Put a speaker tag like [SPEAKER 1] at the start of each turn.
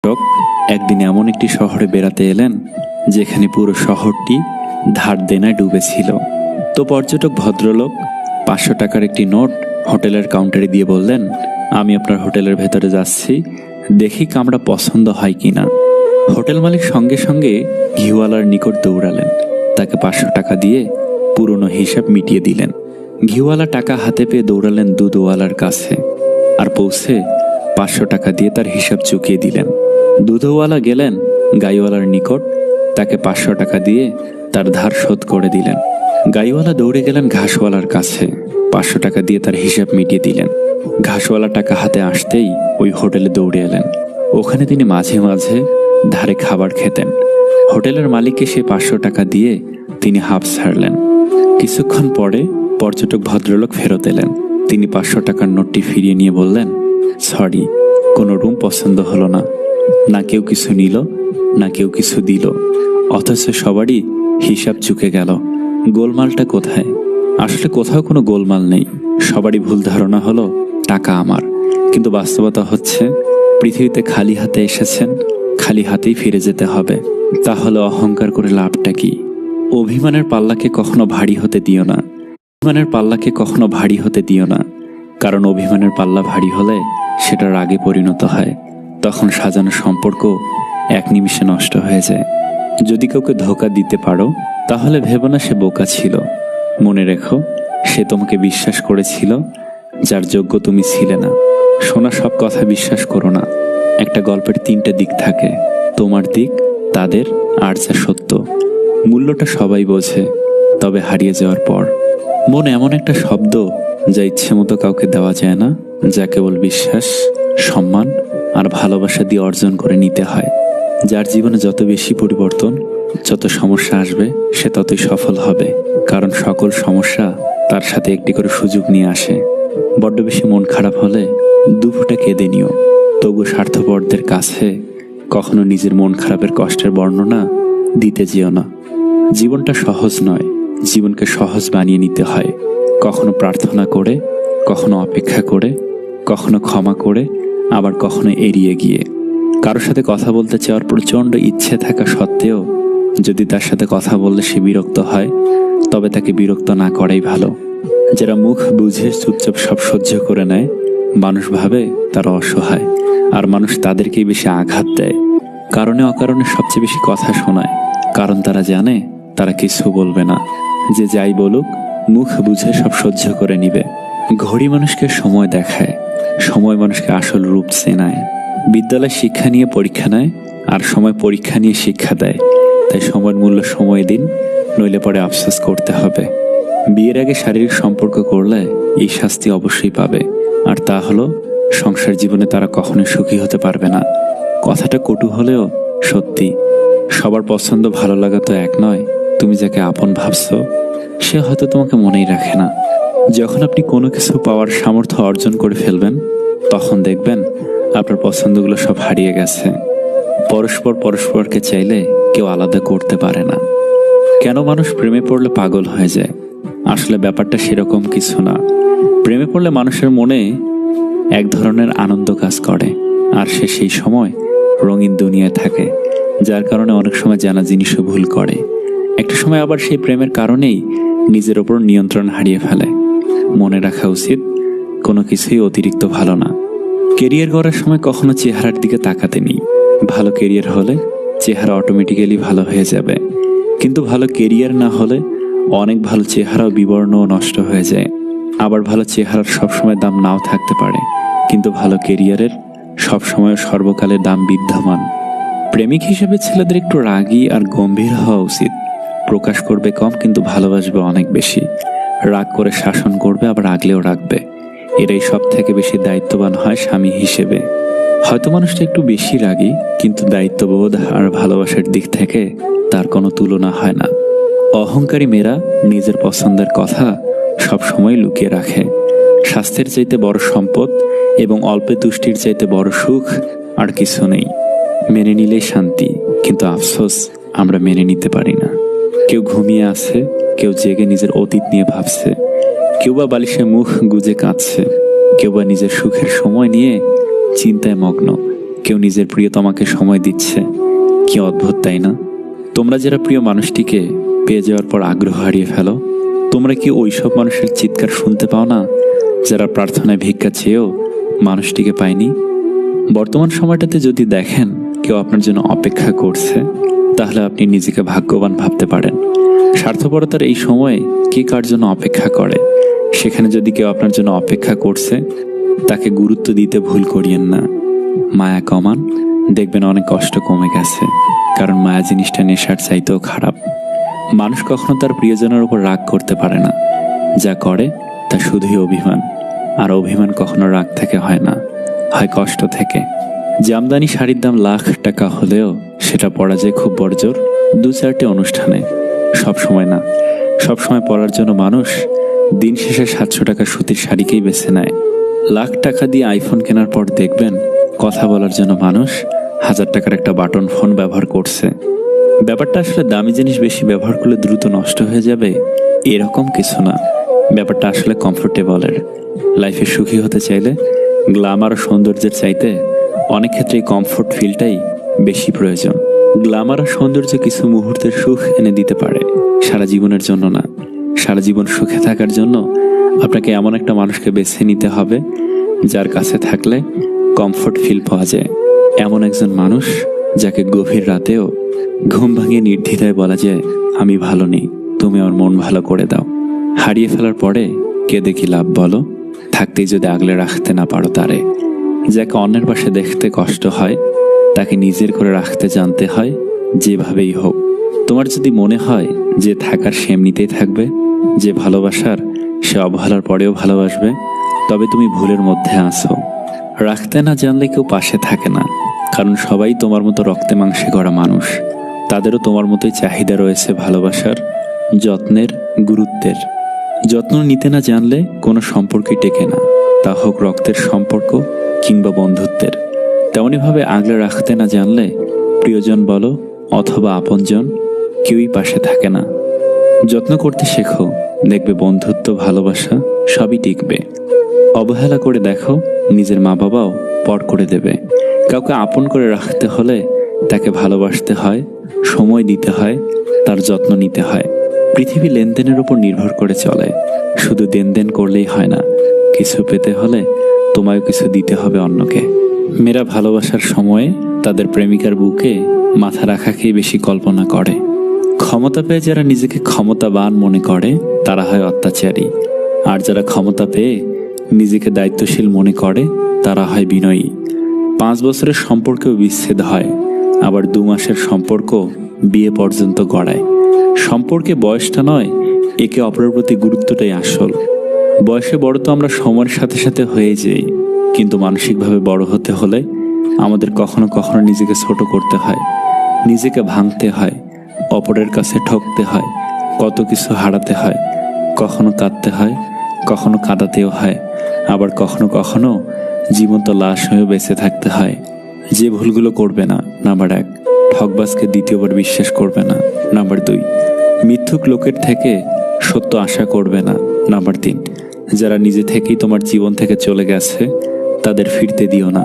[SPEAKER 1] লোক একদিন এমন একটি শহরে বেড়াতে এলেন যেখানে পুরো শহরটি ধার দেনায় ডুবেছিল। তো পর্যটক ভদ্রলোক 500 টাকার একটি নোট হোটেলের কাউন্টারে দিয়ে বললেন, আমি আপনার হোটেলের ভেতরে যাচ্ছি, দেখি কামরা পছন্দ হয় কিনা। হোটেল মালিক সঙ্গে সঙ্গে ঘিওয়ালার নিকট দৌড়ালেন, তাকে 500 টাকা দিয়ে পুরনো হিসাব মিটিয়ে দিলেন। ঘিওয়ালা টাকা হাতে পেয়ে দৌড়ালেন দুধওয়ালার কাছে, আর পৌঁছে 500 টাকা দিয়ে তার হিসাব চুকিয়ে দিলেন। দুধওয়ালা গেলেন গাইওয়ালার নিকট, তাকে 500 টাকা দিয়ে তার ধার শোধ করে দিলেন। গাইওয়ালা দৌড়ে গেলেন ঘাসওয়ালার কাছে, 500 টাকা দিয়ে তার হিসাব মিটিয়ে দিলেন। ঘাসওয়ালা টাকা হাতে আসতেই ওই হোটেলে দৌড়ে এলেন। ওখানে তিনি মাঝে মাঝে ধারে খাবার খেতেন। হোটেলের মালিককে সে 500 টাকা দিয়ে তিনি হাঁপ ছাড়লেন। কিছুক্ষণ পরে পর্যটক ভদ্রলোক ফেরত এলেন। তিনি 500 টাকার নোটটি ফিরিয়ে নিয়ে বললেন, সরি, কোনো রুম পছন্দ হলো না। না কেউ কিছু নিল, না কেউ কিছু দিল, অথচ সবারই হিসাব চুকে গেল। গোলমালটা কোথায়? আসলে কোথাও কোনো গোলমাল নেই। সবারই ভুল ধারণা হলো টাকা আমার, কিন্তু বাস্তবতা হচ্ছে পৃথিবীতে খালি হাতে এসেছেন, খালি হাতেই ফিরে যেতে হবে। তাহলে অহংকার করে লাভটা কি? অভিমানের পাল্লাকে কখনো ভারী হতে দিও না। অভিমানের পাল্লাকে কখনো ভারী হতে দিও না, কারণ অভিমানের পাল্লা ভারী হলে সেটা রাগে পরিণত হয়। তখন সাজানো সম্পর্ক এক নিমিষে নষ্ট হয়ে যায়। যদি কাউকে ধোঁকা দিতে পারো তাহলে ভেবো না সে বোকা ছিল। মনে রেখো, সে তোমাকে বিশ্বাস করেছিল যার যোগ্য তুমি ছিলে না। শোনা সব কথা বিশ্বাস করো না। একটা গল্পের 3টে দিক থাকে, তোমার দিক, তাদের, আর যা সত্য। মূল্যটা সবাই বোঝে, তবে হারিয়ে যাওয়ার পর। মন এমন একটা শব্দ যা ইচ্ছে মতো কাউকে দেওয়া যায় না, যা কেবল বিশ্বাস, সম্মান আর ভালোবাসা দিয়ে অর্জন করে নিতে হয়। যার জীবনে যত বেশি পরিবর্তন, যত সমস্যা আসবে, সে ততই সফল হবে, কারণ সকল সমস্যা তার সাথে একটি করে সুযোগ নিয়ে আসে। বড্ড বেশি মন খারাপ হলে 2 ফোঁটা কেঁদে নিও, তবু স্বার্থপরদের কাছে কখনো নিজের মন খারাপের কষ্টের বর্ণনা দিতে যেও না। জীবনটা সহজ নয়, জীবনকে সহজ বানিয়ে নিতে হয়। কখনো প্রার্থনা করে, কখনো অপেক্ষা করে, কখনো ক্ষমা করে, আবার কখনো এড়িয়ে গিয়ে। কারোর সাথে কথা বলতে চাওয়ার প্রচণ্ড ইচ্ছে থাকা সত্ত্বেও যদি তার সাথে কথা বললে সে বিরক্ত হয়, তবে তাকে বিরক্ত না করাই ভালো। যারা মুখ বুঝে চুপচাপ সব সহ্য করে নেয়, মানুষ ভাবে তারা অসহায়, আর মানুষ তাদেরকেই বেশি আঘাত দেয়। কারণে অকারণে সবচেয়ে বেশি কথা শোনায়, কারণ তারা জানে তারা কিছু বলবে না। যে যাই বলুক, মুখ বুঝে সব সহ্য করে নিবে। ঘড়ি মানুষকে সময় দেখায়, সময় মানুষকে আসল রূপ চেনায়। বিদ্যালয় শিক্ষা নিয়ে পরীক্ষা নেয়, আর সময় পরীক্ষা নিয়ে শিক্ষা দেয়। তাই সময়ের মূল্য সময় দিন, নইলে পরে আফসোস করতে হবে। বিয়ের আগে শারীরিক সম্পর্ক করলে এই শাস্তি অবশ্যই পাবে, আর তা হলো সংসার জীবনে তারা কখনোই সুখী হতে পারবে না। কথাটা কটু হলেও সত্যি। সবার পছন্দ ভালো লাগা তো এক নয়। তুমি যাকে আপন ভাবছো সে হয়তো তোমাকে মনেই রাখে না। যখন আপনি কোনো কিছু পাওয়ার সামর্থ্য অর্জন করে ফেলবেন, তখন দেখবেন আপনার পছন্দগুলো সব হারিয়ে গেছে। পরস্পর পরস্পরকে চাইলে কেউ আলাদা করতে পারে না। কেন মানুষ প্রেমে পড়লে পাগল হয়ে যায়? আসলে ব্যাপারটা সেরকম কিছু না। প্রেমে পড়লে মানুষের মনে এক ধরনের আনন্দ কাজ করে, আর সে সেই সময় রঙিন দুনিয়ায় থাকে, যার কারণে অনেক সময় জানা জিনিসও ভুল করে। একটা সময় আবার সেই প্রেমের কারণেই নিজের ওপর নিয়ন্ত্রণ হারিয়ে ফেলে। মনে রাখা উচিত, কোনো কিছুই অতিরিক্ত ভালো না। কেরিয়ার গড়ার সময় কখনো চেহারার দিকে তাকাতে নেই। ভালো কেরিয়ার হলে চেহারা অটোমেটিক্যালি ভালো হয়ে যাবে, কিন্তু ভালো কেরিয়ার না হলে অনেক ভালো চেহারাও বিবর্ণ ও নষ্ট হয়ে যায়। আবার ভালো চেহারার সবসময় দাম নাও থাকতে পারে, কিন্তু ভালো কেরিয়ারের সবসময় সর্বকালের দাম বিদ্যমান। প্রেমিক হিসেবে ছেলেদের একটু রাগী আর গম্ভীর হওয়া উচিত। প্রকাশ করবে কম, কিন্তু ভালোবাসবে অনেক বেশি। রাগ করে শাসন করবে, আবার আগলেও রাখবে। এরাই সব থেকে বেশি দায়িত্ববান হয় স্বামী হিসেবে। হয়তো মানুষটা একটু বেশি রাগী, কিন্তু দায়িত্ববোধ আর ভালোবাসার দিক থেকে তার কোনো তুলনা হয় না। অহংকারী মেয়েরা নিজের পছন্দের কথা সব সময় লুকিয়ে রাখে। স্বাস্থ্যের চাইতে বড় সম্পদ এবং অল্পে তুষ্টির চাইতে বড় সুখ আর কিছু নেই। মেনে নিলেই শান্তি, কিন্তু আফসোস আমরা মেনে নিতে পারি না। কেউ ঘুমিয়ে আছে, কেউ জেগে নিজের অতীত নিয়ে ভাবছে, কেউ বা বালিশে মুখ গুজে কাঁদছে, কেউ বা নিজের সুখের সময় নিয়ে চিন্তায় মগ্ন। কেউ নিজের প্রিয়তমাকে সময় দিচ্ছে। কি অদ্ভুত, তাই না? তোমরা যারা প্রিয় মানুষটিকে পেয়ে যাওয়ার পর আগ্রহ হারিয়ে ফেলো, তোমরা কি ওইসব মানুষের চিৎকার শুনতে পাও না যারা প্রার্থনায় ভিক্ষা চেয়েও মানুষটিকে পায়নি? বর্তমান সময়টাতে যদি দেখেন কেউ আপনার জন্য অপেক্ষা করছে, তাহলে আপনি নিজেকে ভাগ্যবান ভাবতে পারেন। স্বার্থপরতার এই সময়ে কে কার জন্য অপেক্ষা করে, সেখানে যদি কেউ আপনার জন্য অপেক্ষা করছে, তাকে গুরুত্ব দিতে ভুল করিয়েন না। মায়া কমান, দেখবেন অনেক কষ্ট কমে গেছে। কারণ মায়া জিনিসটা নেশার চাইতেও খারাপ। মানুষ কখনো তার প্রিয়জনের উপর রাগ করতে পারে না, যা করে তা শুধুই অভিমান। আর অভিমান কখনো রাগ থেকে হয় না, হয় কষ্ট থেকে। জামদানি শাড়ির দাম লাখ টাকা হলেও সেটা পরা যায় খুব বড়জোর 2-4টি অনুষ্ঠানে, সব সময় না। সব সময় পরার জন্য মানুষ দিন শেষে 700 টাকা সুতির শাড়িকেই বেছে নেয়। লাখ টাকা দিয়ে আইফোন কেনার পর দেখবেন কথা বলার জন্য মানুষ 1000 টাকার একটা বাটন ফোন ব্যবহার করছে। ব্যাপারটা আসলে দামি জিনিস বেশি ব্যবহার করলে দ্রুত নষ্ট হয়ে যাবে এরকম কিছু না। ব্যাপারটা আসলে কমফোর্টেবলের। লাইফে সুখী হতে চাইলে গ্ল্যামার ও সৌন্দর্যের চাইতে অনেক ক্ষেত্রে এই কমফোর্ট ফিলটাই বেশি প্রয়োজন। গ্ল্যামার আর সৌন্দর্য কিছু মুহূর্তের সুখ এনে দিতে পারে, সারা জীবনের জন্য না। সারা জীবন সুখে থাকার জন্য আপনাকে এমন একটা মানুষকে বেছে নিতে হবে যার কাছে থাকলে কমফোর্ট ফিল পাওয়া যায়। এমন একজন মানুষ যাকে গভীর রাতেও ঘুম ভাঙিয়ে নির্দ্বিধায় বলা যায়, আমি ভালো নেই, তুমি আমার মন ভালো করে দাও। হারিয়ে ফেলার পরে কেঁদে কি লাভ বলো, থাকতেই যদি আগলে রাখতে না পারো তারে। যাকে অন্যের পাশে দেখতে কষ্ট হয়, তাকে নিজের করে রাখতে জানতে হয় যেভাবেই হোক। তোমার যদি মনে হয় যে থাকার সে এমনিতেই থাকবে, যে ভালোবাসার সে অবহেলার পরেও ভালোবাসবে, তবে তুমি ভুলের মধ্যে আছো। রাখতে না জানলে কেউ পাশে থাকে না, কারণ সবাই তোমার মতো রক্তে মাংসে গড়া মানুষ। তাদেরও তোমার মতোই চাহিদা রয়েছে ভালোবাসার, যত্নের, গুরুত্বের। যত্ন নিতে না জানলে কোনো সম্পর্কই টেকে না, তা হোক রক্তের সম্পর্ক কিংবা বন্ধুত্বের। তেমনইভাবে আগলে রাখতে না জানলে প্রিয়জন বলো অথবা আপনজন, কেউই পাশে থাকে না। যত্ন করতে শেখো, দেখবে বন্ধুত্ব, ভালোবাসা সবই টিকবে। অবহেলা করে দেখো, নিজের মা বাবাও পর করে দেবে। কাউকে আপন করে রাখতে হলে তাকে ভালোবাসতে হয়, সময় দিতে হয়, তার যত্ন নিতে হয়। পৃথিবী লেনদেনের উপর নির্ভর করে চলে, শুধু দেন করলেই হয় না। কিছু পেতে হলে তোমায়ও কিছু দিতে হবে অন্যকে। মেয়েরা ভালোবাসার সময়ে তাদের প্রেমিকার বুকে মাথা রাখাকেই বেশি কল্পনা করে। ক্ষমতা পেয়ে যারা নিজেকে ক্ষমতাবান মনে করে তারা হয় অত্যাচারী, আর যারা ক্ষমতা পেয়ে নিজেকে দায়িত্বশীল মনে করে তারা হয় বিনয়ী। 5 বছরের সম্পর্কেও বিচ্ছেদ হয়, আবার 2 মাসের সম্পর্ক বিয়ে পর্যন্ত গড়ায়। সম্পর্কে বয়সটা নয়, একে অপরের প্রতি গুরুত্বটাই আসল। বয়সে বড় তো আমরা সময়ের সাথে সাথে হয়ে যাই, কিন্তু মানসিকভাবে বড় হতে হলে আমাদের কখনো কখনো নিজেকে ছোট করতে হয়, নিজেকে ভাঙতে হয়, অপরের কাছে ঠকতে হয়, কত কিছু হারাতে হয়। কখনো কাঁদতে হয়, কখনো কাঁদাতেও হয়, আবার কখনো কখনো জীবন্ত লাশ হয়েও বেঁচে থাকতে হয়। যে ভুলগুলো করবে না, নাম্বার 1, ঠকবাজকে দ্বিতীয়বার বিশ্বাস করবে না। নাম্বার 2, মিথ্যুক লোকের থেকে সত্য আশা করবে না। নাম্বার 3, যারা নিজে থেকেই তোমার জীবন থেকে চলে গেছে তাদের ফিরতে দিও না।